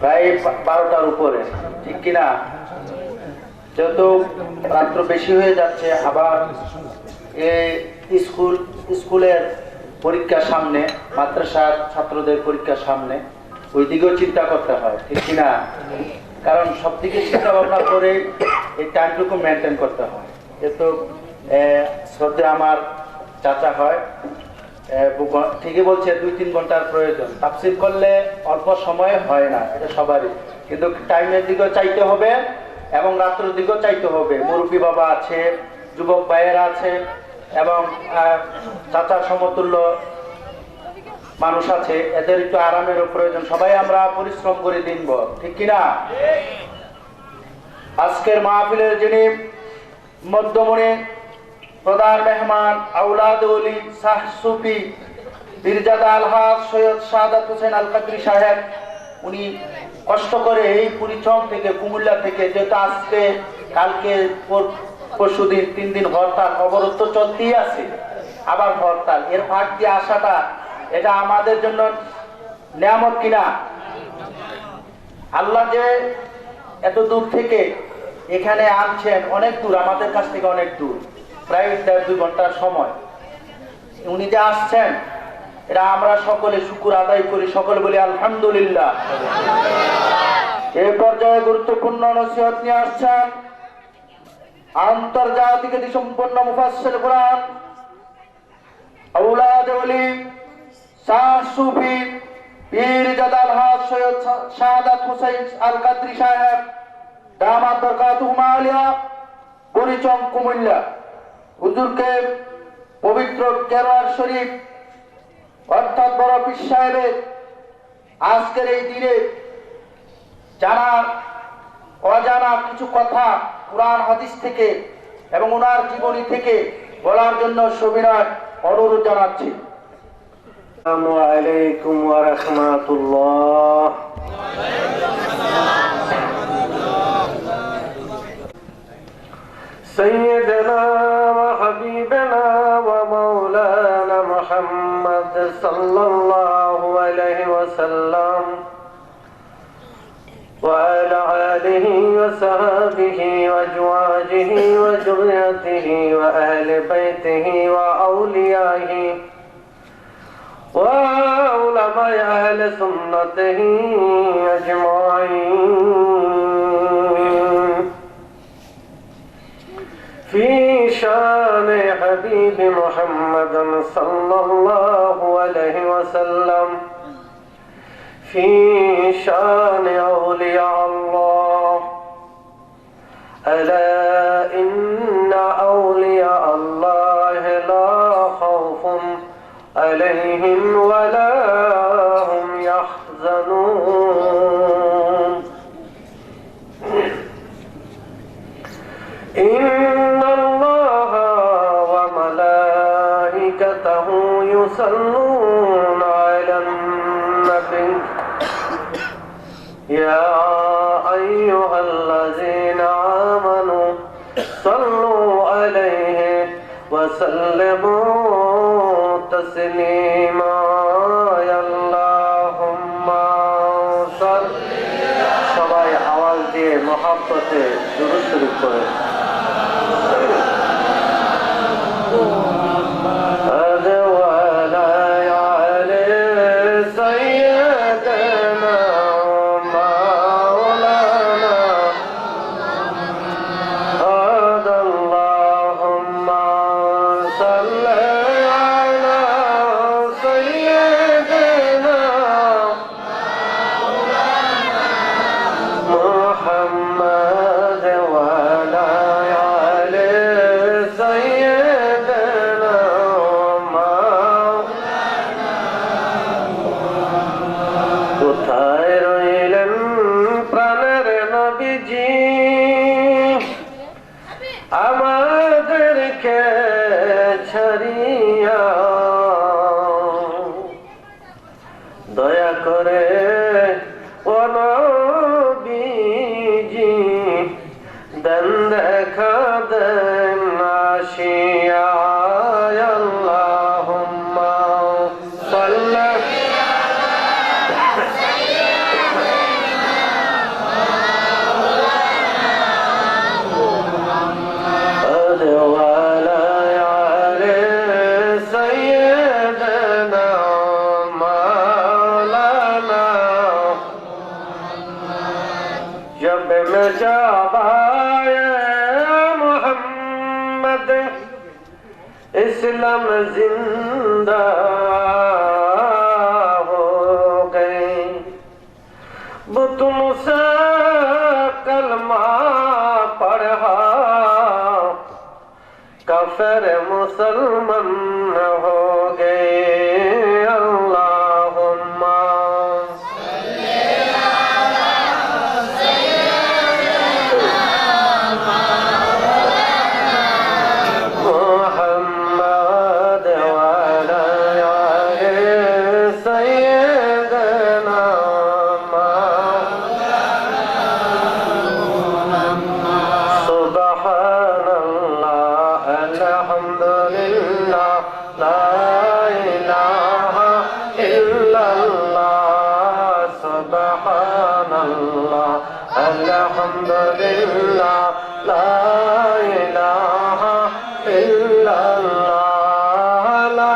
প্রায় 12টার উপরে, ঠিক কিনা? যেহেতু রাত্র বেশি হয়ে যাচ্ছে, আবার স্কুলের পরীক্ষার সামনে, মাদ্রাসার ছাত্রদের পরীক্ষার সামনে, ওই দিকেও চিন্তা করতে হয়, ঠিক কিনা? কারণ সব দিকে চিন্তা ভাবনা করে এই টাইমটুকু মেনটেন করতে হয়। যেহেতু শ্রদ্ধে আমার চাচা হয়, ঠিকই বলছে 2-3 ঘন্টার প্রয়োজন। তাফসীর করলে অল্প সময়ে হয় না, এটা সবারই, কিন্তু টাইমের দিকেও চাইতে হবে এবং রাত্রের দিকেও চাইতে হবে। মুরব্বী বাবা আছে, যুবক ভাইয়েরা আছে এবং চাচার সমতুল্য মানুষ আছে, এদের একটু আরামেরও প্রয়োজন। সবাই আমরা পরিশ্রম করে দিনব, ঠিক কিনা? আজকের মাহফিলের যিনি মধ্যমণি প্রধান মেহমান, আউলাদ ওলি শাহ সুফি পীরজাদা আলহাজ সৈয়দ শাহাদাত হোসেন আল কাদরি সাহেব, উনি কষ্ট করে এই পরিচম থেকে, কুমিল্লা থেকে, যেহেতু আজকে কালকে পরশুদিন 3 দিন হরতাল অবরোধ তো চলতেই আছে, আবার হরতাল, এর ফাঁক দিয়ে আসাটা এটা আমাদের জন্য নিয়ামত কিনা? আল্লাহ যে এত দূর থেকে এখানে আনছেন, অনেক দূর, আমাদের কাছ থেকে অনেক দূর, প্রায় 1.5-2 ঘন্টার সময় উনি যে আসছেন, এটা আমরা সকলে শুকর আদায় করি, সকলে বলি আলহামদুলিল্লাহ। এই পর্যায়ে গুরুত্বপূর্ণ নসিহত নিয়ে আসছেন আন্তর্জাতিক সম্পন্ন মুফাসসির কোরআন, আউলাদ ওলি শাহ সুফি পীরজাদা আলহাজ সৈয়দ শাহাদাত হোসেন আল কাদরি সাহেব দামাত বরকাতুহুমা আলিয়া, পরিচম, কুমিল্লা। হুজুরকে পবিত্র কেরোয়ার শরীফ অর্থাৎ বড় পীর সাহেবের আজকের এই দিনে জানা অজানা কিছু কথা কুরআন হাদিস থেকে এবং ওনার জীবনী থেকে বলার জন্য সবিনয় অনুরোধ জানাচ্ছি। আসসালামু আলাইকুম ওয়া রাহমাতুল্লাহ। سيدنا وحبيبنا ومولانا محمد صلى الله عليه وسلم وعلى آله وصحبه وأزواجه وذريته وأهل بيته وأوليائه وعلماء أهل سنته أجمعين. في شان حبيب محمد صلى الله عليه وسلم، في شان أولياء الله. ألا إن أولياء الله لا خوف عليهم ولا هم يحزنون. إن الله وملائكته يصلون على النبي يا أيها الذين آمنوا صلوا عليه وسلموا تسليما. اللهم صل. সবাই আওয়াজ দিয়ে মহব্বতে দুরূদ শরীফ পড়ে। محمد وعلى آل سيدنا में जाबाए मोहम्मद इस्लाम जिंदा हो गए। वो तुमसे कलमा पढ़ा काफिर मुसलमान हो गए। अल्लाहुम्मा मुहम्मद वाला आले सय्यदना सुबहानल्लाह अल्हम्दुलिल्लाह ला इलाहा इल्लल्लाह सुबहानल्लाह अल्हम्दुलिल्लाह ला इलाहा इल्लल्लाह ला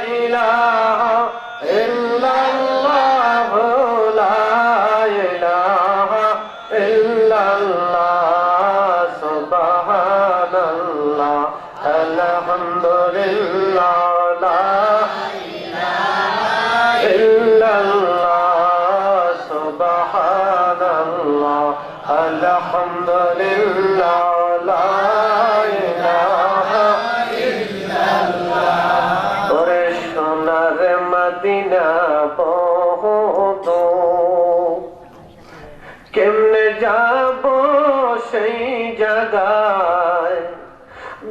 इलाहा इल्लल्लाह ला इलाहा Alhamdulillah la ilaha illallah Ore sonar Madina বহুত কেমনে যাব সেই জায়গায়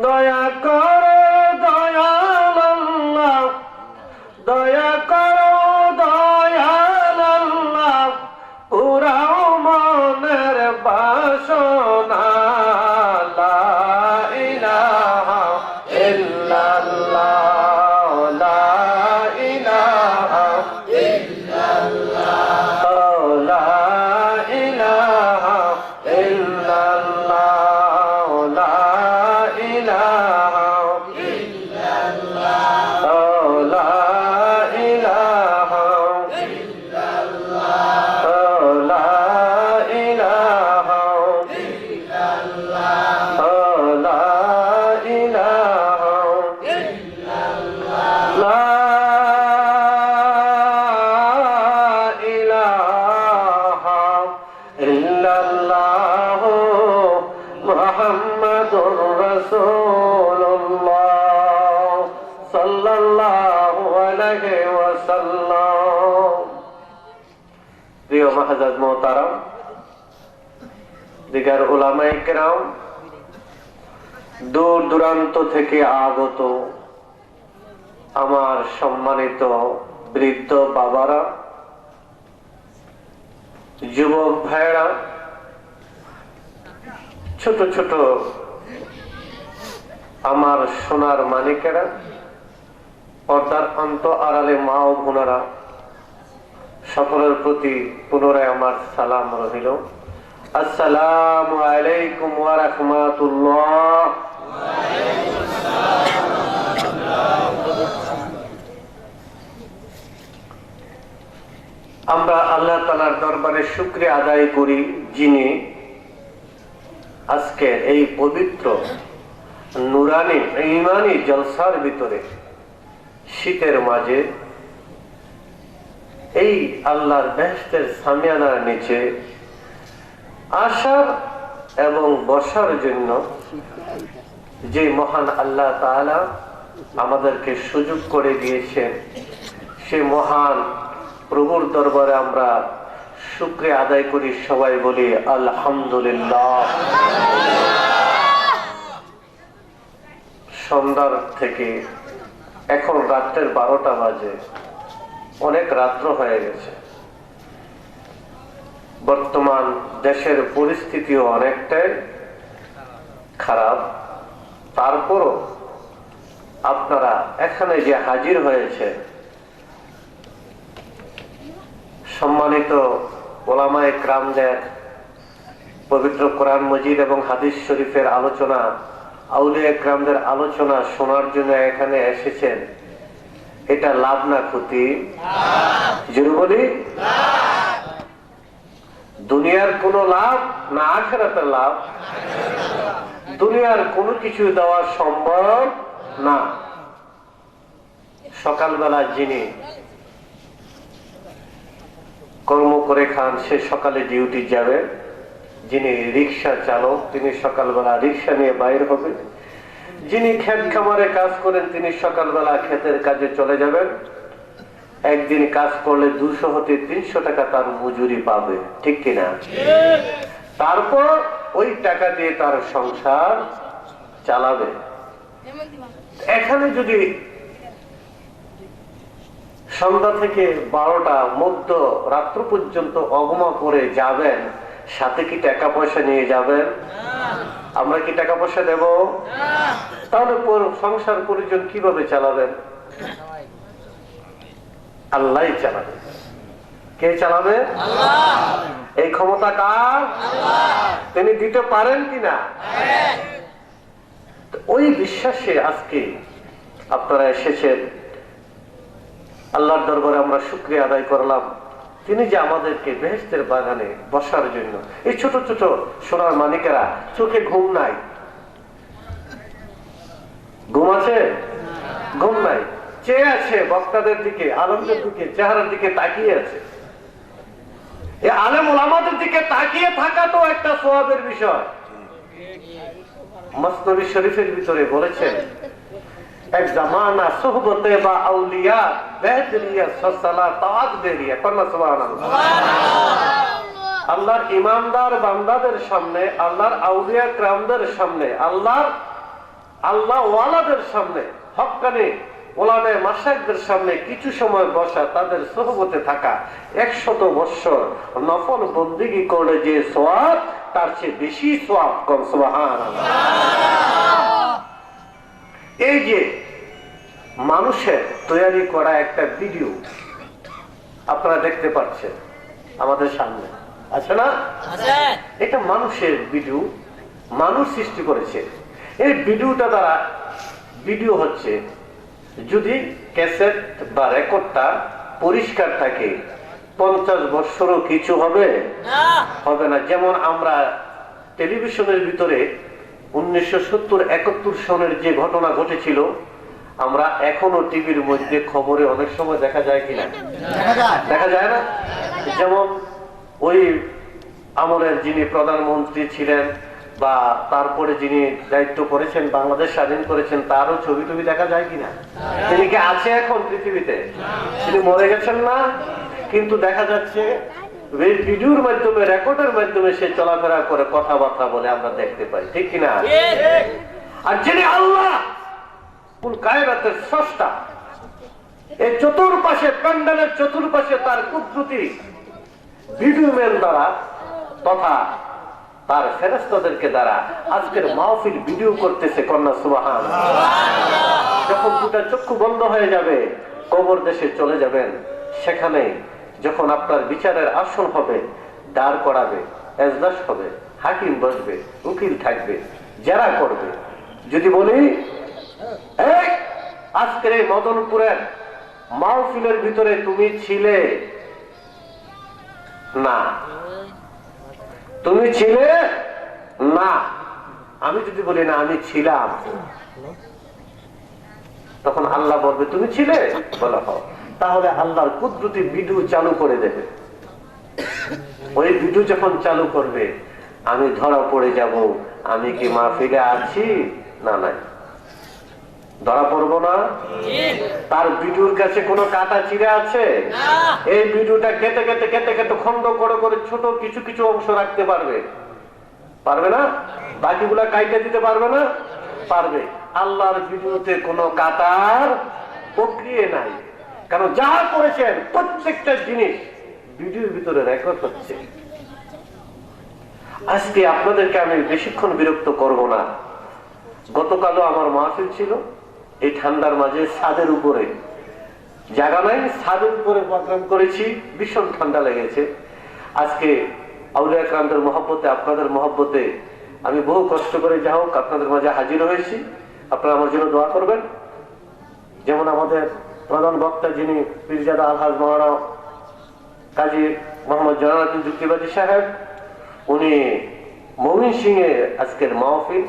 দয়া করো দয়াল আল্লাহ দয়া করো দয়াল আল্লাহ পুরাও মনের বাসনা লা ইলাহা ইল্লাল্লাহ লা ইলাহা ইল্লাল্লাহ লা ইলাহা ইল্লাল্লাহ লা ইলাহা ইল্লাল্লাহ লা ইলাহা মুহাম্মাদুর রাসূলুল্লাহ সাল্লাল্লাহু আলাইহি ওয়াসাল্লাম। প্রিয় মাহজাজ মোহতারাম, দিগার উলামায়ে কেরাম, দূর দূরান্ত থেকে আগত আমার সম্মানিত বৃদ্ধ বাবারা, যুবক ভাইরা, ছোট ছোট আমার সোনার মানিকেরা, পর্দার অন্ত আড়ালে মা ও বোনেরা, সকলের প্রতি পুনরায় আমার সালাম রহিল। আসসালামু আলাইকুম ওয়া রাহমাতুল্লাহ। আমরা আল্লাহ তাআলার দরবারে শুকরিয়া আদায় করি, যিনি আজকে এই পবিত্র নুরানি ঈমানি জলসার ভিতরে শীতের মাঝে এই আল্লাহর বেহেশতের সামিয়ানার নিচে আসার এবং বসার জন্য যে মহান আল্লাহ তাআলা আমাদেরকে সুযোগ করে দিয়েছেন, সে মহান প্রভুর দরবারে আমরা শুকরিয়া আদায় করি। সবাই বলি আলহামদুলিল্লাহ। সন্ধ্যার থেকে এখন রাত্রের 12টা বাজে, অনেক রাত্র হয়ে গেছে। বর্তমান দেশের পরিস্থিতিও অনেকটাই খারাপ। তারপরও আপনারা এখানে যে হাজির হয়েছে, সম্মানিত ওলামায়ে কেরামদের পবিত্র কোরআন মজিদ এবং হাদিস শরীফের আলোচনা আউলিয়া একরামদের আলোচনা শোনার জন্য এখানে এসেছেন, এটা লাভ না ক্ষতি? জোরে বলি, দুনিয়ার কোন লাভ না আখিরাতের লাভ? দুনিয়ার কোনো কিছু দেওয়া সম্ভব না। সকালবেলা যিনি কর্ম করে খান সে সকালে ডিউটি যাবে, যিনি রিক্সা চালক তিনি সকালবেলা রিক্সা নিয়ে বাইর হবে, যিনি ক্ষেত খামারে কাজ করেন তিনি সকালবেলা ক্ষেতের কাজে চলে যাবেন। একদিন কাজ করলে 200 হতে 300 টাকা তার মজুরি পাবে, ঠিক কিনা? তারপর ওই টাকা দিয়ে তার সংসার চালাবে। এখানে যদি সন্ধ্যা থেকে 12টা মধ্য রাত্র পর্যন্ত অগমা করে যাবেন, সাথে কি টাকা পয়সা নিয়ে যাবেন? আমরা কি টাকা পয়সা দেব? তাহলে সংসার পরিজন কিভাবে চালাবেন? আল্লাহ চালাবে। কে চালাবে? এই ক্ষমতা কার? তিনি দিতে পারেন কিনা? ওই বিশ্বাসে আজকে আপনারা এসেছেন। আল্লাহর দরবারে আমরা শুকরিয়া আদায় করলাম, তিনি যে আমাদেরকে বেহেশতের বাগানে বসার জন্য, এই ছোট ছোট সোনার মানিকেরা চোখে ঘুম নাই, ঘুম আছে? ঘুম নাই, চেয়ে আছে বক্তাদের দিকে, আলেমদের দিকে, চেহারার দিকে তাকিয়ে আছে। এই আলেম ওলামাদের দিকে তাকিয়ে থাকা তো একটা সওয়াবের বিষয়। মসনবী শরীফের ভিতরে বলেছেন, এক জামানা সোহবতে বা আউলিয়া বেহতরিয়া সালাত তাআত বেরিয়া কন্না সুবহানাল্লাহ। আল্লাহর ইমানদার বান্দাদের সামনে, আল্লাহর আউলিয়া کرامদের সামনে, আল্লাহ ওয়ালাদের সামনে, হক্কানি ওলামায়ে মাশায়েখদের সামনে কিছু সময় বসা, তাদের সোহবতে থাকা, 100 বছর নফল বন্দেগী করলে যে সওয়াব তার চেয়ে বেশি সওয়াব। কোন সুবহানাল্লাহ। এই যে মানুষের তৈরি করা একটা ভিডিও আপনারা দেখতে পাচ্ছেন আমাদের সামনে, আছে না? এটা মানুষের ভিডিও, মানুষ সৃষ্টি করেছে। এই ভিডিওটা দ্বারা ভিডিও হচ্ছে, যদি ক্যাসেট বা রেকর্ডটা পরিষ্কার থাকে 50 বছরও কিছু হবে না। যেমন আমরা টেলিভিশনের ভিতরে 1970-71 সনের যে ঘটনা ঘটেছিল, আমরা এখনো টিভির মধ্যে খবরে অনেক সময় দেখা যায় কিনা? দেখা যায় না? যেমন ওই আমলের যিনি প্রধানমন্ত্রী ছিলেন বা তারপরে যিনি দায়িত্ব করেছেন, বাংলাদেশ স্বাধীন করেছেন, তারও ছবি টবি দেখা যায় কিনা? তিনি কি আছে এখন পৃথিবীতে? তিনি মরে গেছেন না? কিন্তু দেখা যাচ্ছে এই ভিডিওর মাধ্যমে, রেকর্ডের মাধ্যমে সে চলাফেরা করে, কথাবার্তা বলে আমরা দেখতে পাই, ঠিক কিনা? আর যিনি আল্লাহ কুল কায়নাতের স্রষ্টা, এই চতুর্পাশে, প্যান্ডেলের চতুর্পাশে তার কুদরতি ভিডিও ম্যান দ্বারা তথা তার ফেরেশতাদেরকে দ্বারা আজকের মাহফিল ভিডিও করতেছে। কন্যা সুবহানাল্লাহ। যখন দুটা চক্ষু বন্ধ হয়ে যাবে, কবর দেশে চলে যাবেন, সেখানে যখন আপনার বিচারের আসন হবে, দাঁড় করাবে, এজলাস হবে, হাকিম বসবে, উকিল থাকবে, যারা করবে। যদি বলি আজকের এই মদনপুরের মাহফিলের ভিতরে তুমি ছিলে না, তুমি ছিলে না, আমি যদি বলি না আমি ছিলাম, তখন আল্লাহ বলবে তুমি ছিলে, বলা হয়। তাহলে আল্লাহর কুদরতি ভিডিও চালু করে দেবে। ওই ভিডিও যখন চালু করবে, আমি ধরা পড়ে যাব, আমি কি মাহফিলে আছি না নাই? ধরা পড়বো না? তার ভিডিওর কাছে কোনো কাটা চিড়ে আছে? এই ভিডিওটা কেটে কেটে কেটে কেটে খন্ড করে করে ছোট কিছু কিছু অংশ রাখতে পারবে? পারবে না? বাকিগুলা কাইটে দিতে পারবে না? পারবে। আল্লাহর ভিডিওতে কোনো কাটার প্রক্রিয়া নাই, কারণ যা করেছেন প্রত্যেকটা জিনিস ভিডিওর ভিতরে রেকর্ড হচ্ছে। আজকে আপনাদেরকে আমি বেশিক্ষণ বিরক্ত করব না। গতকালও আমার মাহফিল ছিল এই ঠান্ডার মাঝে, ছাদের উপরে, জায়গা নাই, ছাদের উপরে প্রোগ্রাম করেছি, ভীষণ ঠান্ডা লেগেছে। আজকে আউলিয়া کرامদের মহব্বতে, আপনাদের মহব্বতে আমি বহু কষ্ট করে যা হোক আপনাদের মাঝে হাজির হয়েছি। আপনারা আমার জন্য দোয়া করবেন। যেমন আমাদের প্রধান বক্তা যিনি পীরজাদা আলহাজ মাওলানা কাজী মোহাম্মদ জয়নাল যুক্তিবাদী সাহেব, উনি ময়মনসিংহে আজকের মাহফিল,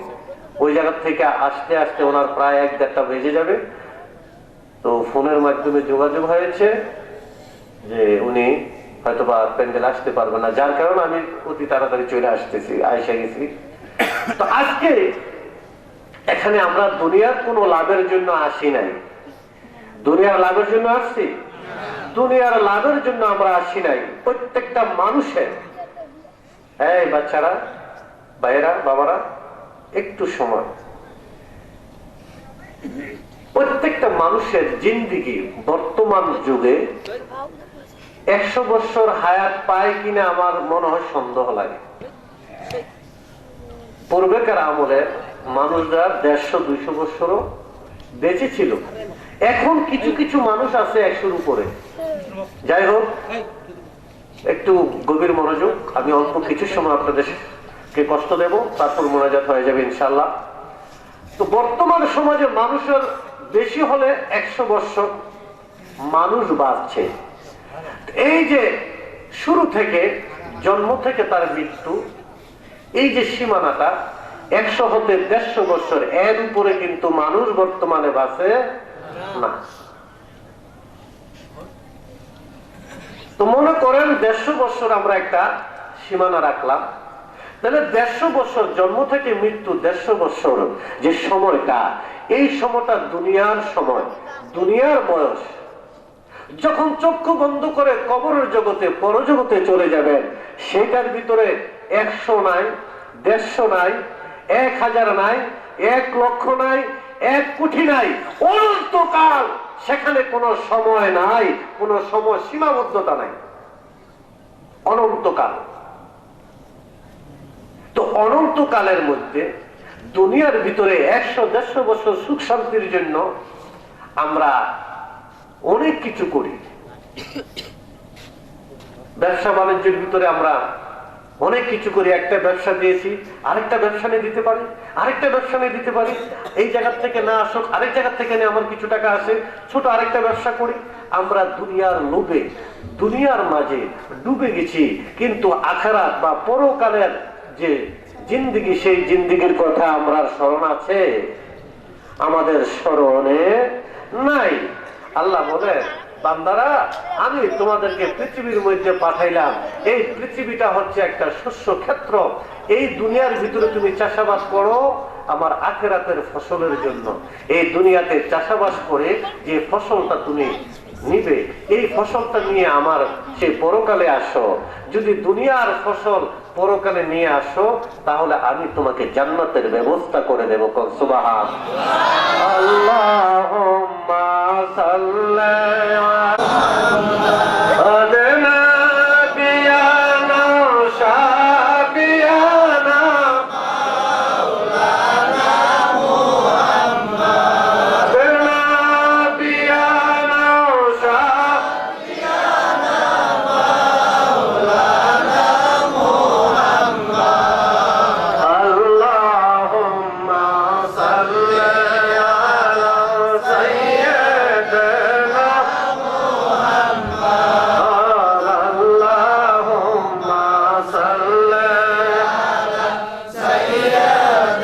ওই জায়গা থেকে আসতে আসতে ওনার প্রায় 1-1.5টা বেজে যাবে। তো ফোনের মাধ্যমে যোগাযোগ হয়েছে যে উনি হয়তোবা প্যান্ডেল আসতে পারবে না, যার কারণে আমি অতি তাড়াতাড়ি চলে আসতেছি, আইসা গেছি। তো আজকে এখানে আমরা দুনিয়ার কোনো লাভের জন্য আসি নাই। দুনিয়ার লাভের জন্য আসছি? দুনিয়ার লাভের জন্য আমরা আসি নাই। প্রত্যেকটা মানুষের, এই বাচ্চারা, ভাইয়েরা, বাবারা, একটু সময়, প্রত্যেকটা মানুষের জিন্দিগি বর্তমান যুগে 100 বছর হায়াত পায় কিনা আমার মনে হয় সন্দেহ লাগে। পূর্বেকার আমলে মানুষরা 150-200 বছরও বেঁচে ছিল। এখন কিছু কিছু মানুষ আছে 100-র উপরে। যাই হোক, একটু গভীর মনোযোগ। আমি অল্প কিছু সময় আপনাদেরকে কষ্ট দেব, তারপর মোনাজাত হয়ে যাবে ইনশাল্লাহ। তো বর্তমান সমাজে মানুষের বেশি হলে 100 বছর মানুষ বাঁচছে। এই যে শুরু থেকে, জন্ম থেকে তার মৃত্যু, এই যে সীমানাটা 100 হতে 150 বছর, এর উপরে কিন্তু মানুষ বর্তমানে বাঁচে না। তো মনে করেন 150 বছর আমরা একটা সীমানা রাখলাম, তাহলে 150 বছর জন্ম থেকে মৃত্যু, 150 বছর যে সময়টা, এই সময়টা দুনিয়ার সময়, দুনিয়ার বয়স। যখন চক্ষু বন্ধ করে কবরের জগতে, পরজগতে চলে যাবেন, সেটার ভিতরে 100 নাই, 150 নাই, 1000 নাই, 1 লক্ষ নাই, 1 কোটি নাই, অনন্তকাল। সেখানে কোনো সময় নাই, কোনো সময় সীমাবদ্ধতা নাই, অনন্তকাল। তো অনন্তকালের মধ্যে দুনিয়ার ভিতরে 100-150 বছর সুখ শান্তির জন্য আমরা অনেক কিছু করি। ব্যবসা বাণিজ্যের ভিতরে আমরা অনেক কিছু করি। একটা ব্যবসা দিয়েছি, আরেকটা ব্যবসা নিয়ে দিতে পারি, আরেকটা ব্যবসা নিয়ে দিতে পারি। এই জায়গা থেকে না আসুক, আরেক জায়গা থেকে নিয়ে আমার কিছু টাকা আসে, ছোট আরেকটা ব্যবসা করি। আমরা দুনিয়ার লোভে, দুনিয়ার মাঝে ডুবে গেছি, কিন্তু আখিরাত বা পরকালের যে জিন্দেগি, সেই জিন্দেগির কথা আমরা স্মরণ আছে? আমাদের স্মরণে নাই। আল্লাহ বলে, বান্দারা, আমি তোমাদেরকে পৃথিবীর মধ্যে পাঠাইলাম। এই পৃথিবীটা হচ্ছে একটা শস্য ক্ষেত্র। এই দুনিয়ার ভিতরে তুমি চাষাবাদ করো আমার আখিরাতের ফসলের জন্য। এই দুনিয়াতে চাষাবাদ করে যে ফসলটা তুমি নিবে, এই ফসলটা নিয়ে আমার সেই পরকালে আসো। যদি দুনিয়ার ফসল পরকালে নিয়ে আসো, তাহলে আমি তোমাকে জান্নাতের ব্যবস্থা করে দেব। সুবহান আল্লাহুম্মা সাল্লি আলা নাবিয়ানা শাফিয়ানা মাওলানা মুহাম্মদ, নাবিয়ানা শাফিয়ানা মাওলানা মুহাম্মদ, আল্লাহুম্মা সাল্লি আলা সাইয়্যিদিনা মুহাম্মদ, আল্লাহুম্মা সাল্লি আলা সাইয়্যিদিনা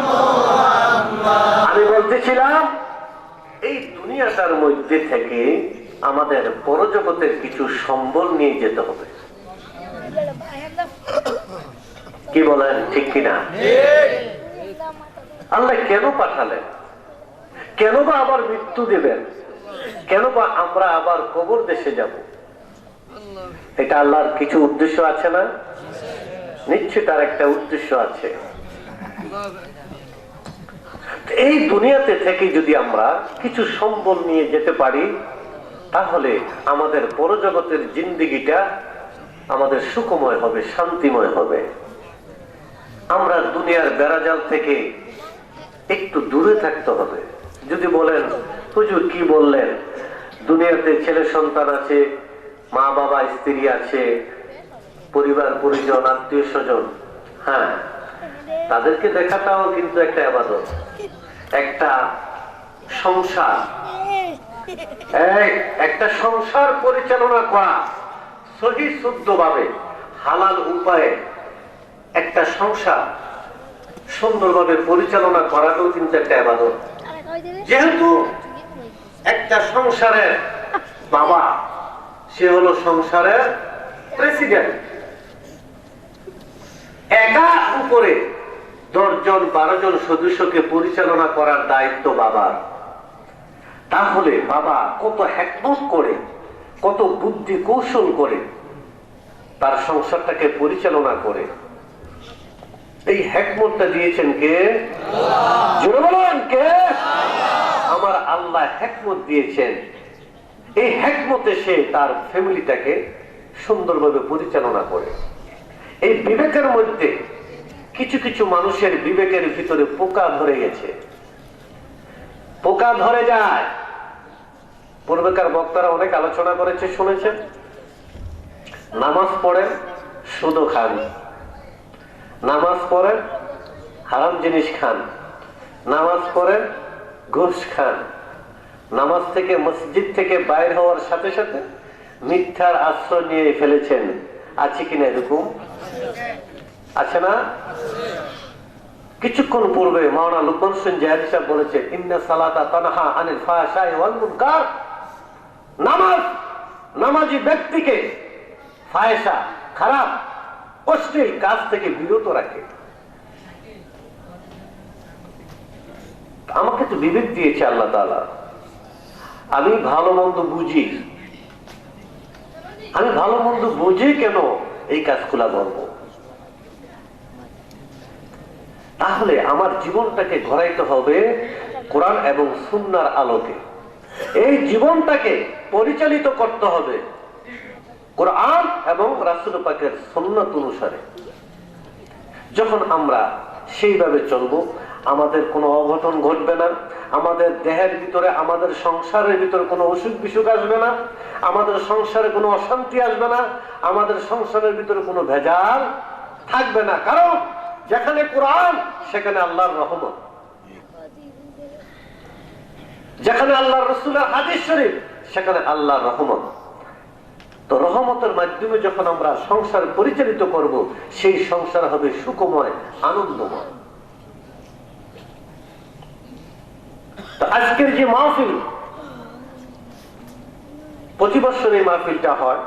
মুহাম্মদ। আমি বলতেছিলাম, এই দুনিয়াটার মধ্যে থেকে আমাদের পরজগতের কিছু সম্বল নিয়ে যেতে হবে। কি বলেন, ঠিক কিনা? আল্লাহ কেন পাঠালেন? কেন বা আবার মৃত্যু দেবেন? কেন বা আমরা আবার কবর দেশে যাব? এটা আল্লাহর কিছু উদ্দেশ্য আছে না? নিশ্চয় তার একটা উদ্দেশ্য আছে। এই দুনিয়াতে থেকে যদি আমরা কিছু সম্বল নিয়ে যেতে পারি, তাহলে আমাদের পরজগতের জিন্দেগিটা আমাদের সুখময় হবে, শান্তিময় হবে। আমরা দুনিয়ার বেড়াজাল থেকে একটু দূরে থাকতে হবে। যদি বলেন, হুজুর কি বললেন, দুনিয়াতে ছেলে সন্তান আছে, মা বাবা স্ত্রী আছে, পরিবার পরিজন, আত্মীয় স্বজন, হ্যাঁ তাদেরকে দেখাটাও কিন্তু একটা ইবাদত, একটা সংসার। একটা সংসার পরিচালনা করা সহি শুদ্ধভাবে হালাল উপায়ে একটা সংসার সুন্দরভাবে পরিচালনা করাটাও কিন্তু একটা ইবাদত। যেহেতু একটা সংসারের বাবা, সে হলো সংসারের প্রেসিডেন্ট, একা উপরে 10 জন 12 জন সদস্যকে পরিচালনা করার দায়িত্ব বাবার। তাহলে বাবা কত হিকমত করে, কত বুদ্ধি কৌশল করে তার সংসারটাকে পরিচালনা করে। এই হিকমতটা দিয়েছেন কে? জোরে বলেন কে? আমার আল্লাহ হিকমত দিয়েছেন। এই হিকমতে সে তার ফ্যামিলিটাকে সুন্দরভাবে পরিচালনা করে। এই বিবেকের মধ্যে কিছু কিছু মানুষের বিবেকের ভিতরে পোকা ধরে গেছে, পোকা ধরে যায়। পূর্বেকার বক্তারা অনেক আলোচনা করেছে, শুনেছেন। নামাজ পড়েন সুদ খান, নামাজ পড়েন হারাম জিনিস খান, নামাজ পড়েন ঘুষ খান, নামাজ থেকে মসজিদ থেকে বাইর হওয়ার সাথে সাথে মিথ্যার আশ্রয় নিয়ে ফেলেছেন। আছে কিনা এরকম? আছে না? কিছুক্ষণ পূর্বে মাওলানা লুকমান হোসেন জাহেরি সাহেব বলেছে, ইন্না সালাতা তানহা আনিল ফাহশাই ওয়াল মুনকার। নামাজ নামাজি ব্যক্তিকে ফাহেশা, খারাপ অশ্লীল কাজ থেকে বিরত রাখে। আমাকে তো বিবেক দিয়েছে আল্লাহ তাআলা, আমি ভালো মন্দ বুঝি। আমি ভালো মন্দ বুঝে কেন এই কাজগুলা করব? তাহলে আমার জীবনটাকে গড়াইতে হবে কোরআন এবং সুন্নাহর আলোকে। এই জীবনটাকে পরিচালিত করতে হবে কোরআন এবং রাসূল পাকের সুন্নাত অনুসারে। যখন আমরা সেইভাবে চলবো, আমাদের কোনো অঘটন ঘটবে না, আমাদের দেহের ভিতরে, আমাদের সংসারের ভিতরে কোনো অসুখ বিসুখ আসবে না, আমাদের সংসারে কোনো অশান্তি আসবে না, আমাদের সংসারের ভিতরে কোনো ভেজাল থাকবে না। কারণ যেখানে কোরআন সেখানে আল্লাহর রহমত, যেখানে আল্লাহর রাসূলের হাদিস শরীফ সেখানে আল্লাহর রহমত। তো রহমতের মাধ্যমে যখন আমরা সংসার পরিচালিত করব, সেই সংসার হবে সুখময়, আনন্দময়। আজকের যে মাহফিল, প্রতি বছর এই মাহফিলটা হয়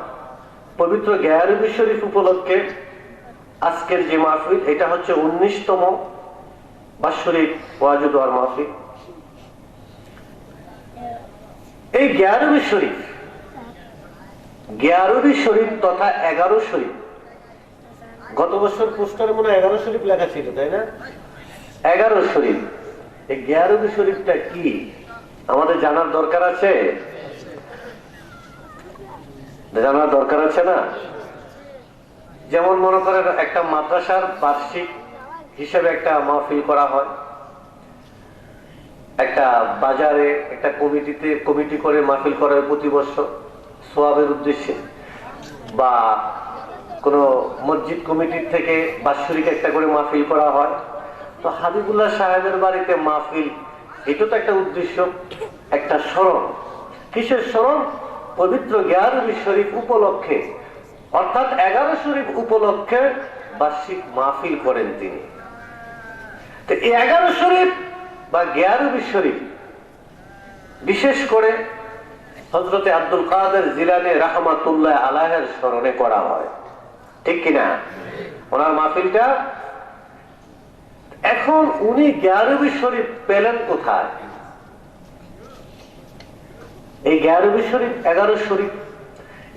পবিত্র গায়রবী শরীফ উপলক্ষে। আজকের যে মাহফিল, এটা হচ্ছে 19তম বাৎসরিক ওয়াজ ও দোয়ার মাহফিল। এই গায়রবী শরীফ, গায়রবী শরীফ তথা 11 শরীফ, গত বছর পোস্টারে মনে হয় 11 শরীফ লেখা ছিল, তাই না? 11 শরীফ। এই গায়রবী শরীফটা কি আমাদের জানার দরকার আছে? জানার দরকার আছে না? যেমন মনে করেন একটা মাদ্রাসার বার্ষিক হিসেবে একটা মাহফিল করা হয়, একটা বাজারে একটা কমিটি করে মাহফিল করে প্রতি বছর সওয়াবের উদ্দেশ্যে, বা কোন মসজিদ কমিটির থেকে বাৎসরিক একটা করে মাহফিল করা হয়। তো হাবিবুল্লাহ সাহেবের বাড়িতে মাহফিল, এটা তো একটা উদ্দেশ্য, একটা স্মরণ। কিসের স্মরণ? পবিত্র গায়রবী শরীফ উপলক্ষে, অর্থাৎ 11 শরীফ উপলক্ষে বার্ষিক মাহফিল করেন তিনি। তো এই 11 শরীফ বা গায়রবী শরীফ বিশেষ করে হযরতে আব্দুল কাদের জিলানী রাহমাতুল্লাহ আলাইহির স্মরণে করা হয়, ঠিক কিনা? ওনার মাহফিলটা। এখন উনি গায়রবী শরীফ পেলেন কোথায়? এই গায়রবী শরীফ, 11 শরীফ,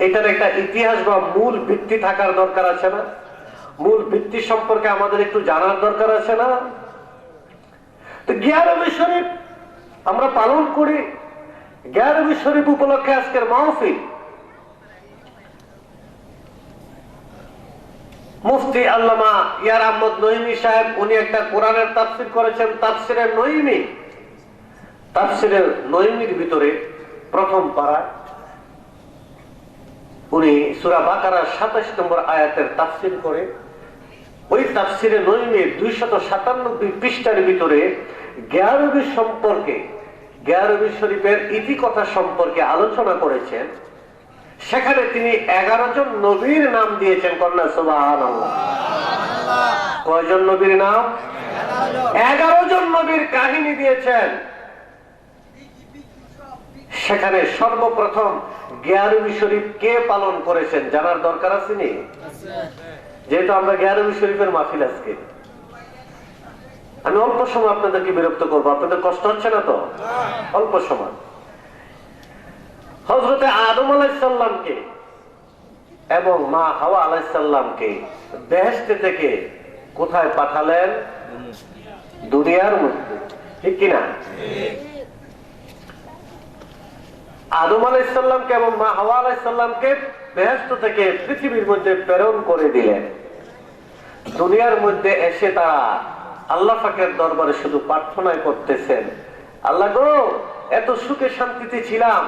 এটার একটা ইতিহাস বা মূল ভিত্তি থাকার দরকার আছে না? মূল ভিত্তি সম্পর্কে আমাদের একটু জানার দরকার আছে না? তো গায়রবী শরীফ আমরা পালন করি, গায়রবী শরীফ উপলক্ষে আজকের মাহফিল। মুফতি আল্লামা ইয়ার আহমদ নঈমী সাহেব, উনি একটা কোরআনের তাফসীর করেছেন, তাফসীরে নঈমী। তাফসীরে নঈমীর ভিতরে প্রথম পারায় উনি সূরা বাকারার 27 নম্বর আয়াতের তাফসীর করে ওই তাফসিরে নঈমের 297 পৃষ্ঠার ভিতরে গেয়ারবি সম্পর্কে, গেয়ারবি শরীফের ইতিকথা সম্পর্কে আলোচনা করেছেন। সেখানে তিনি 11 জন নবীর নাম দিয়েছেন। কন্যা সুবহানাল্লাহ। কয়জন নবীর নাম? 11 জন নবীর কাহিনী দিয়েছেন। সেখানে সর্বপ্রথম গেয়ারবি শরীফ কে পালন করেছেন জানার দরকার আছে নি? যেহেতু আমরা গেয়ারবি শরীফের মাহফিল আজকে, আমি অল্প সময় আপনাদেরকে বিরক্ত করবো। আপনাদের কষ্ট হচ্ছে না তো? অল্প সময়। হযরতে আদম আলাইহিস সালামকে এবং মা হাওয়া আলাইহিস সালামকে বেহেশত থেকে কোথায় পাঠালেন? দুনিয়ার মধ্যে, ঠিক কিনা? আদম আলাইহিস সালামকে এবং মা হাওয়া আলাইহিস সালামকে বেহেশত থেকে পৃথিবীর মধ্যে প্রেরণ করে দিলেন। দুনিয়ার মধ্যে এসে তারা আল্লাহ পাকের দরবারে শুধু প্রার্থনাই করতেছেন, আল্লাহ গো, এত সুখে শান্তিতে ছিলাম,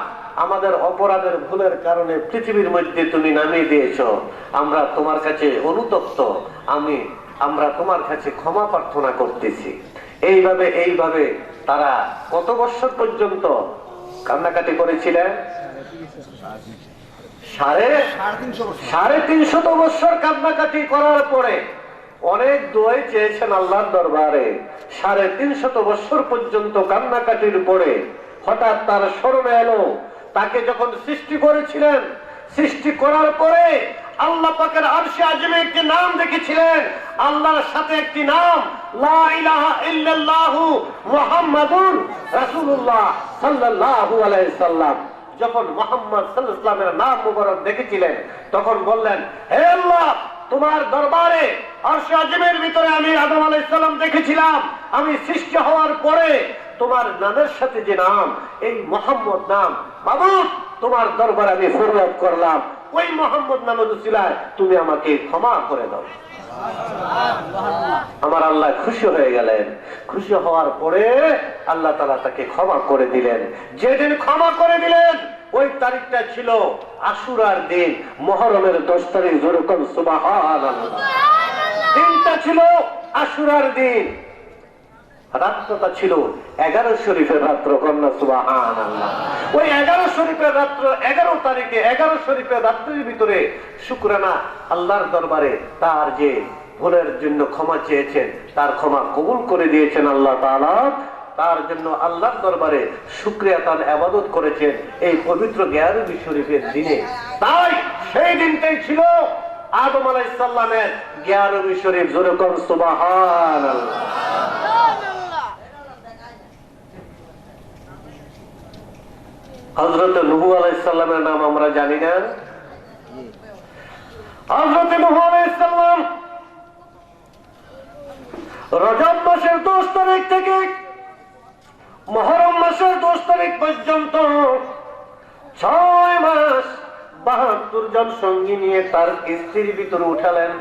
আমাদের অপরাধের ভুলের কারণে পৃথিবীর মধ্যে তুমি নামিয়ে দিয়েছো, আমরা তোমার কাছে অনুতপ্ত, আমরা তোমার কাছে ক্ষমা প্রার্থনা করতেছি। এইভাবে তারা কত বছর পর্যন্ত কান্নাকাটি করেছিলেন? 350 বছর কান্নাকাটি করার পরে অনেক দোয়াই চেয়েছেন আল্লাহর দরবারে। 350 বছর পর্যন্ত কান্নাকাটির পরে হঠাৎ তার স্মরণে এলো, তাকে যখন সৃষ্টি করেছিলেন, সৃষ্টি করার পরে আল্লাহ পাকের আরশে আযমে একটি নাম দেখেছিলেন, আল্লাহর সাথে একটি নাম, লা ইলাহা ইল্লাল্লাহু মুহাম্মাদুর রাসূলুল্লাহ সাল্লাল্লাহু আলাইহি সাল্লাম। যখন মুহাম্মদ সাল্লাল্লাহু আলাইহি সাল্লামের নাম মুবারক দেখেছিলেন, তখন বললেন, হে আল্লাহ, তোমার দরবারে আরশে আযমের ভিতরে আমি আদম আলাইহিস সালাম দেখেছিলাম, আমি সৃষ্টি হওয়ার পরে তোমার নামের সাথে যে নাম, এই মুহাম্মদ নাম, মাবুদ তোমার দরবারে আমি ফরিয়াদ করলাম, ওই মুহাম্মদ নামের উসিলায় তুমি আমাকে ক্ষমা করে দাও। আমার আল্লাহ খুশি হয়ে গেলেন। খুশি হওয়ার পরে আল্লাহ তাআলা তাকে ক্ষমা করে দিলেন। যেদিন ক্ষমা করে দিলেন, ওই তারিখটা ছিল আশুরার দিন, মুহররমের 10 তারিখ। যেরকম সুবহানাল্লাহ, দিনটা ছিল আশুরার দিন, রাত্রটা ছিল 11 শরীফের রাত্র। কন্যা সুবহানাল্লাহ। ওই 11 শরীফের রাত্র, 11 তারিখে 11 শরীফের রাত্রির ভিতরে শুকরানা আল্লাহর দরবারে তার যে ভুলের জন্য ক্ষমা চেয়েছেন, তার ক্ষমা কবুল করে দিয়েছেন আল্লাহ তাআলা। তার জন্য আল্লাহর দরবারে শুকরিয়া তার ইবাদত করেছেন এই পবিত্র গেয়ারবি শরীফের দিনে। তাই সেই দিনটাই ছিল আদম আলাইহিস সালামের গেয়ারবি শরীফ। যেরকম সুবহানাল্লাহ। হযরত নূহ আলাইহিস সালামের নাম আমরা জানি না? হযরত নূহ আলাইহিস সালাম রজব মাসের 10 তারিখ থেকে মুহররম মাসের 10 তারিখ পর্যন্ত 6 মাস 72 জন সঙ্গী নিয়ে তার কিস্তির ভিতরে উঠালেন।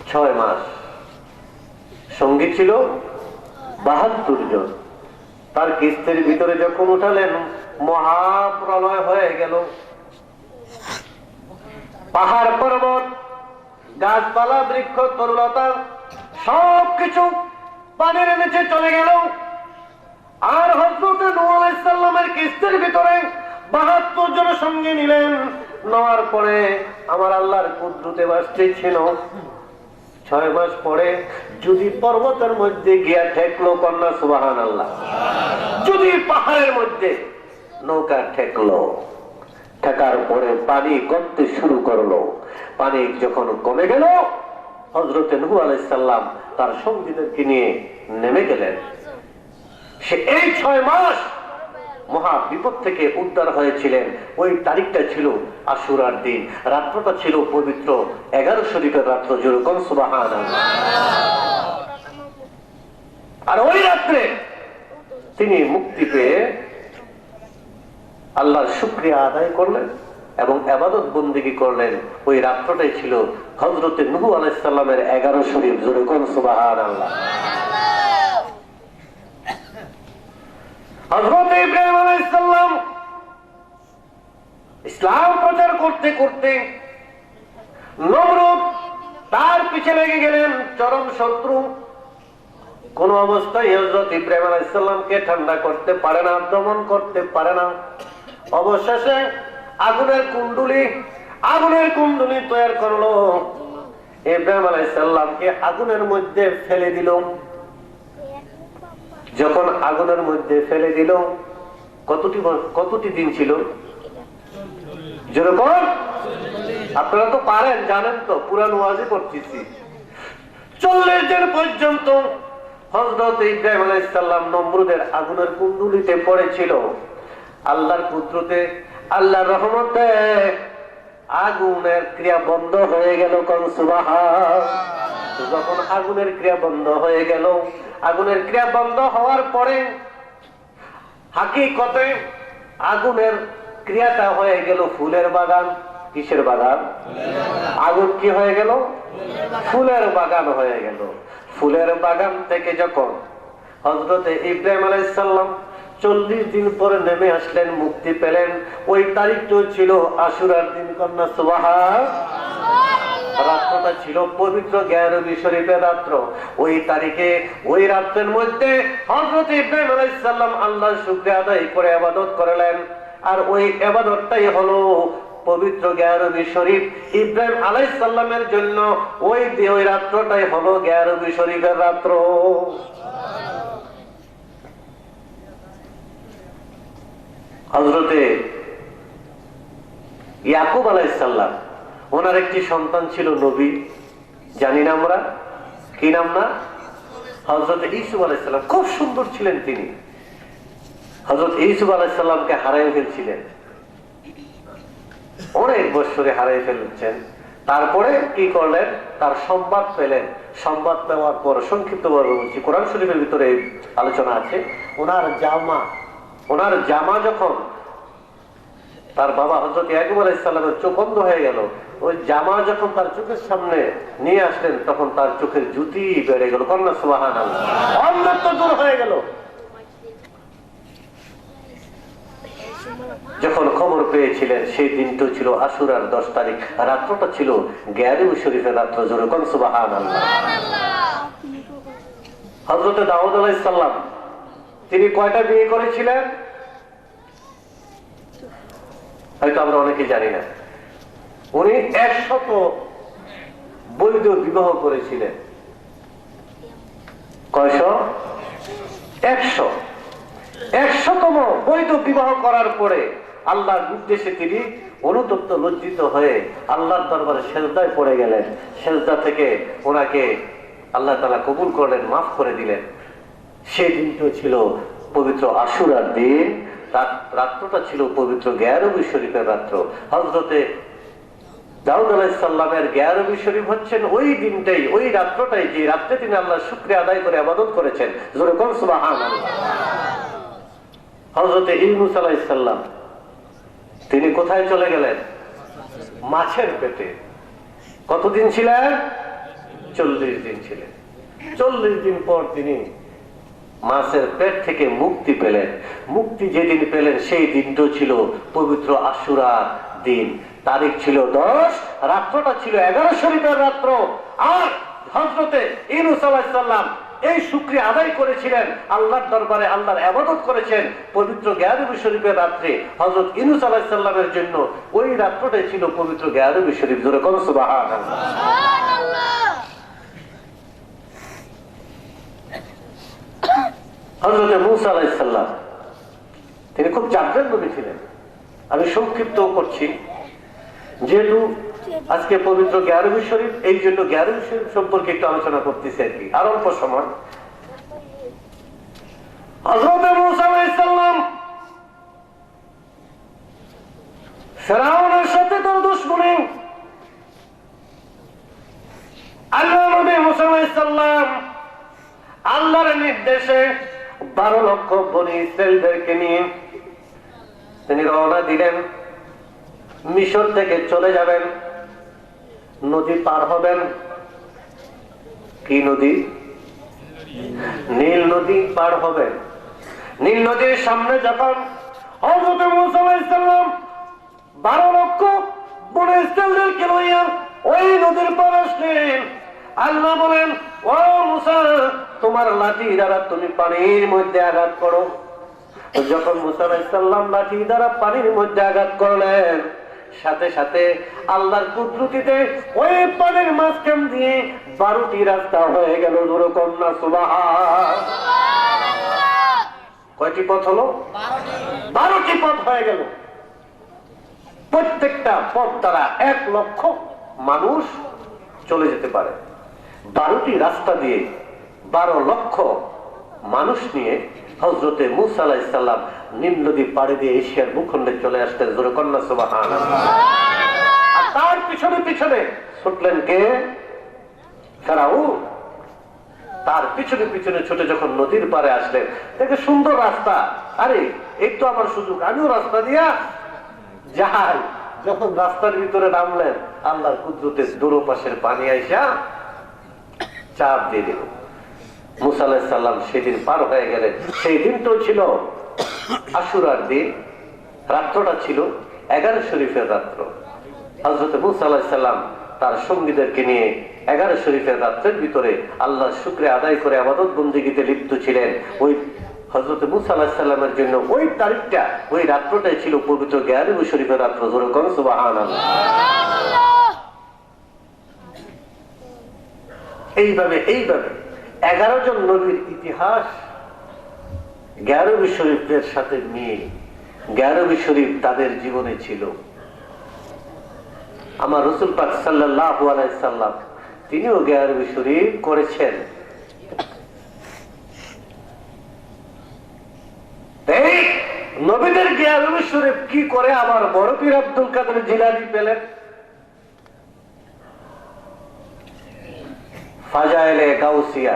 6 মাস সঙ্গী ছিল 72 জন। তার কিস্তির ভিতরে যখন উঠালেন, মহাপ্রলয় হয়ে গেল। পাহাড় পর্বত, গাছপালা, বৃক্ষ, তরুলতা সবকিছু পানির নিচে চলে গেল। আর হযরত নূহ আলাইহিস সালামের কিস্তির ভিতরে 72 জন সঙ্গী নিলেন। নেওয়ার পরে আমার আল্লাহর কুদরতে বাসতেছিল, 6 মাস পরে যদি পর্বতের মধ্যে গিয়া ঠেকলো, কন্যা সুবহানাল্লাহ, যদি পাহাড়ের মধ্যে নৌকা ঠেকলো, ঠেকার পরে পানি কমতে শুরু করলো। পানি যখন কমে গেল, হযরত নূহ আলাইহিস সালাম তার সঙ্গীদেরকে নিয়ে নেমে গেলেন। সে এই 6 মাস মহা বিপদ থেকে উদ্ধার হয়েছিলেন। ওই তারিখটা ছিল আশুরার দিন, রাত্রটা ছিল পবিত্র 11 শরীফের রাত্র। যেরকম সুবহানাল্লাহ। আর ওই রাত্রে তিনি মুক্তি পেয়ে আল্লাহর শুকরিয়া আদায় করলেন এবং ইবাদত বন্দেগী করলেন। ওই রাত্রটাই ছিল হযরত নূহ আলাইহিস সালামের 11 শরীফ। যেরকম সুবহানাল্লাহ। হযরত ইব্রাহিম আলাইহিস সালাম ইসলাম প্রচার করতে করতে নমরুদ তার পিছে লেগে গেলেন চরম শত্রু। কোন অবস্থায় হযরত ইব্রাহিম আলাইহিস সালামকে ঠান্ডা করতে পারে না, দমন করতে পারে না। অবশেষে আগুনের কুণ্ডুলি তৈরি করলো, ইব্রাহিম আলাইহিস সালামকে আগুনের মধ্যে ফেলে দিল। যখন আগুনের মধ্যে ফেলে দিল, কতটি দিন ছিল? যেরকম আপনারা তো পারেন, জানেন তো, পুরান ওয়াজি করতেছি। 40 দিন পর্যন্ত হযরত ইব্রাহিম আলাইহিস সালাম নমরুদের আগুনের কুণ্ডুলিতে পড়েছিল। আল্লাহর কুদরতে, আল্লাহর রহমতে আগুনের ক্রিয়া বন্ধ হয়ে গেল। কোন সুবহান। যখন আগুনের ক্রিয়া বন্ধ হয়ে গেল, আগুনের ক্রিয়া বন্ধ হওয়ার পরে হাকিকতে আগুনের ক্রিয়াটা হয়ে গেল ফুলের বাগান। কিসের বাগান? আগুন কি হয়ে গেল? ফুলের বাগান হয়ে গেল। ফুলের বাগান থেকে যখন হযরত ইব্রাহিম আলাইহিস সালাম 40 দিন পরে নেমে আসলেন, মুক্তি পেলেন, ওই তারিখটা ছিল আশুরার দিন। কন্যা সুবহান। রাত্রটা ছিল পবিত্র গায়রবী শরীফের রাত্র। ওই তারিখে, ওই রাত্রের মধ্যে হযরত ইব্রাহিম আলাইহিস সালাম আল্লাহর শুকরিয়া আদায় করে ইবাদত করলেন। আর ওই ইবাদতটাই হলো পবিত্র গায়রবী শরীফ। ইব্রাহিম আলাইহিস সালামের জন্য ওই রাত্রটাই হলো গায়রবী শরীফের রাত্র। হযরতে ইয়াকুব আলাইহিস সালাম, ওনার একটি সন্তান ছিল নবী, জানি না আমরা, কি নাম না? হযরত ইউসুফ আলাইহিস সালাম। খুব সুন্দর ছিলেন তিনি। হযরত ইউসুফ আলাইহিস সালামকে হারিয়ে ফেলছিলেন, অনেক বছরে হারিয়ে ফেলছেন। তারপরে কি করলেন? তার সংবাদ পেলেন। সংবাদ পাওয়ার পর, সংক্ষিপ্ত ভাবে বলছি, কোরআন শরীফের ভিতরে আলোচনা আছে, ওনার জামা যখন তার বাবা হযরত ইয়াকুব আলাইহিস সালামের চোখ বন্ধ হয়ে গেল, ওই জামা যখন তার চোখের সামনে নিয়ে আসলেন, তখন তার চোখের জ্যোতি বেড়ে গেল। কন্যা সুবহানাল্লাহ। অন্ধত্ব দূর হয়ে গেল। যখন খবর পেয়েছিলেন, সেই দিনটা ছিল আশুরার 10 তারিখ, রাত্রটা ছিল গায়রবী শরীফের রাত্র। জোরে কোন সুবহানাল্লাহ। হযরত দাউদ আলাইহিস সালাম, তিনি কয়টা বিয়ে করেছিলেন? হয়তো আমরা অনেকে জানি না। উনি 100 বৈধ বিবাহ করেছিলেন। কয়শ? 100তম বৈধ বিবাহ করার পরে আল্লাহর উদ্দেশ্যে তিনি অনুতপ্ত, লজ্জিত হয়ে আল্লাহর দরবারে সেজদায় পড়ে গেলেন। সেজদা থেকে ওনাকে আল্লাহ তাআলা কবুল করলেন, মাফ করে দিলেন। সেই দিনটা ছিল পবিত্র আশুরার দিন। রাত্রটা ছিল পবিত্র গায়রবী শরীফের রাত্র। হযরতে দাউদ আলাইহিস সালামের গায়রবী শরীফ হচ্ছেন ওই দিনটাই, ওই রাত্রটাই, যে রাত্রে তিনি আল্লাহর শুকরিয়া আদায় করে ইবাদত করেছেন। জোরে কোন সুবহানাল্লাহ। হযরতে ইউনূস আলাইহিস সালাম, তিনি কোথায় চলে গেলেন? মাছের পেটে। কতদিন ছিলেন? 40 দিন ছিলেন। 40 দিন পর তিনি মাছের পেট থেকে মুক্তি পেলেন। মুক্তি যেদিন পেলেন, সেই দিনটা ছিল পবিত্র আশুরা দিন। তারিখ ছিল 10, রাত্রটা ছিল 11 শরীফের রাত্র। আর হযরতে ইউনূস আলাইহিস সালাম এই শুকরিয়া আদায় করেছিলেন, আল্লাহর দরবারে আল্লাহর ইবাদত করেছেন পবিত্র গায়রবী শরীফের রাত্রে। হযরত ইউনূস আলাইহিস সালামের জন্য ওই রাত্রটাই ছিল পবিত্র গায়রবী শরীফ। জোরে কোন সুবহানাল্লাহ। হযরতে মূসা আলাইহিস সালাম, তিনি খুব জাগ্রত নবী ছিলেন। আমি সংক্ষিপ্ত করছি, যেহেতু আজকে পবিত্র গায়রবী শরীফ, এই জন্য গায়রবী শরীফ সম্পর্কে একটু আলোচনা করতেছি আর কি, আর অল্প সময়। হযরতে মূসা আলাইহিস সালাম ফিরআউনের সাথে তার দুশমনী। আল্লাহ নবী মূসা আলাইহিস সালাম আল্লাহর নির্দেশে 12 লক্ষ বনী ইসরাঈলদেরকে নিয়ে তিনি রওনা দিলেন। মিশর থেকে চলে যাবেন, নদী পার হবেন। কি নদী? নীল নদী পার হবেন। নীল নদীর সামনে যখন হযরত মূসা আলাইহিস সালাম 12 লক্ষ বনী ইসরাঈলদেরকে লইয়া ওই নদীর পার আসলেন, আল্লাহ বলেন, ও মুসা, তোমার লাঠি দ্বারা তুমি পানির মধ্যে আঘাত করো। যখন মুসা আলাইহিস সালাম লাঠি দ্বারা পানির মধ্যে আঘাত করলেন, সাথে সাথে আল্লাহর কুদরতিতে ওই পানির মাঝখান দিয়ে 12টি রাস্তা হয়ে গেল। জোরে কন্যা সুবহান। কয়টি পথ হলো? 12টি পথ হয়ে গেল। প্রত্যেকটা পথ দ্বারা 1 লক্ষ মানুষ চলে যেতে পারে। 12টি রাস্তা দিয়ে 12 লক্ষ মানুষ নিয়ে হযরতে মুসা আলাইহিস সালাম নীল নদী পাড়ি দিয়ে এশিয়ার ভূখণ্ডে চলে আসতেন। জোরে কন্যা সুবহানাল্লাহ। আর তার পিছনে পিছনে ছুটলেন কে? ফেরাউন। তার পিছনে পিছনে ছুটে যখন নদীর পাড়ে আসলেন, দেখে সুন্দর রাস্তা, আরে এই তো আমার সুযোগ, আমিও রাস্তা দিয়া যাই। যখন রাস্তার ভিতরে নামলেন, আল্লাহর কুদরতে দুটো পাশের পানি আইসা চাপ দিয়ে দিল। মুসা আলাইহিস সালাম সেদিন পার হয়ে গেলেন। সেই দিন তো ছিল আশুরার দিন, রাত্রটা ছিল 11 শরীফের রাত্র। হযরত মুসা আলাইহিস সালাম তার সঙ্গীদেরকে নিয়ে 11 শরীফের রাত্রের ভিতরে আল্লাহর শুকরিয়া আদায় করে ইবাদত বন্দেগীতে লিপ্ত ছিলেন। ওই হযরত মুসা আলাইহিস সালামের জন্য ওই তারিখটা, ওই রাত্রটাই ছিল পবিত্র 11 শরীফের রাত্র। জোরে কোন সুবহানাল্লাহ। এইভাবে 11 জন নবীর ইতিহাস 11 শরীফের সাথে মিল। 11 শরীফ তাদের জীবনে ছিল। আমার রাসূল পাক সাল্লাল্লাহু আলাইহি সাল্লাম তিনিও 11 শরীফ করেছেন। এই নবীদের 11 শরীফ কি করে আমার বড় পীর আব্দুল কাদের জিলানী পেলেন? ফাজাইলে গাউসিয়া,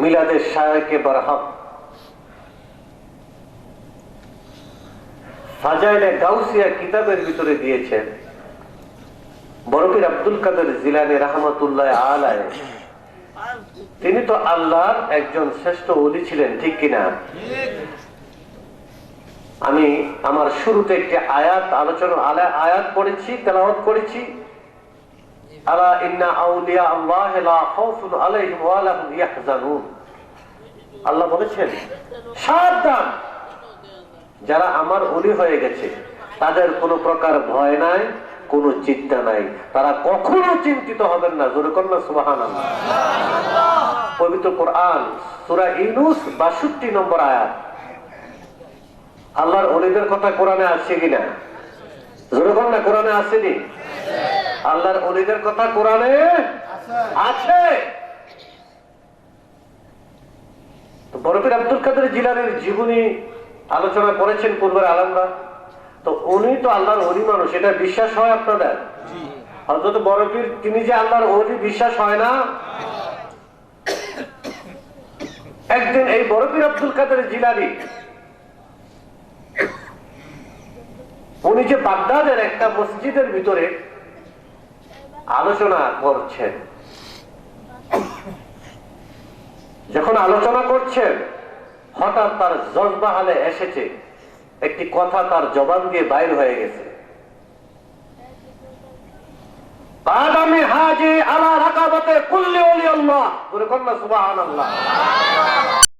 মিলাদে শায়কে বরহক। ফাজাইলে গাউসিয়া কিতাবের ভিতরে দিয়েছেন বড় পীর আব্দুল কাদের জিলানী রাহমাতুল্লাহ আলাইহি। তিনি তো আল্লাহর একজন শ্রেষ্ঠ ওলি ছিলেন, ঠিক কিনা? আমি আমার শুরুতে একটি আয়াত পড়েছি, তেলাওয়াত করেছি। আলা ইন্না আউলিয়া আল্লাহ লা খাউফুন আলাইহিম ওয়া লা হুম ইয়াহজানুন। আল্লাহ বলেছেন, সাবধান, যারা আমার ওলি হয়ে গেছে তাদের কোনো প্রকার ভয় নাই, কোনো চিন্তা নাই, তারা কখনো চিন্তিত হবেন না। জোরে কন্যা সুবহানাল্লাহ। পবিত্র কোরআন সূরা ইউনূস ৬২ নম্বর আয়াত। আল্লাহর ওলিদের কথা কোরআনে আছে কিনা? জোরে কন্যা কোরআনে আসেনি? আল্লাহর ওলিদের কথা কোরআনে আছে। বড় পীর আব্দুল কাদের জিলানীর জীবনী আলোচনা করেছেন পূর্বের আলেমরা। তো উনি তো আল্লাহর ওলি মানুষ, এটা বিশ্বাস হয় আপনাদের? হযরত বড় পীর তিনি যে আল্লাহর ওলি, বিশ্বাস হয় না? একদিন এই বড় পীর আব্দুল কাদের জিলানী উনি যে বাগদাদের একটা মসজিদের ভিতরে আলোচনা করছেন, যখন আলোচনা করছেন হঠাৎ তার জজবা হালে এসেছে, একটি কথা তার জবান দিয়ে বাইর হয়ে গেছে। বাদামি হাজি আলা রাকাবাতে কুল্লি ওলি আল্লাহ। সুবহানাল্লাহ।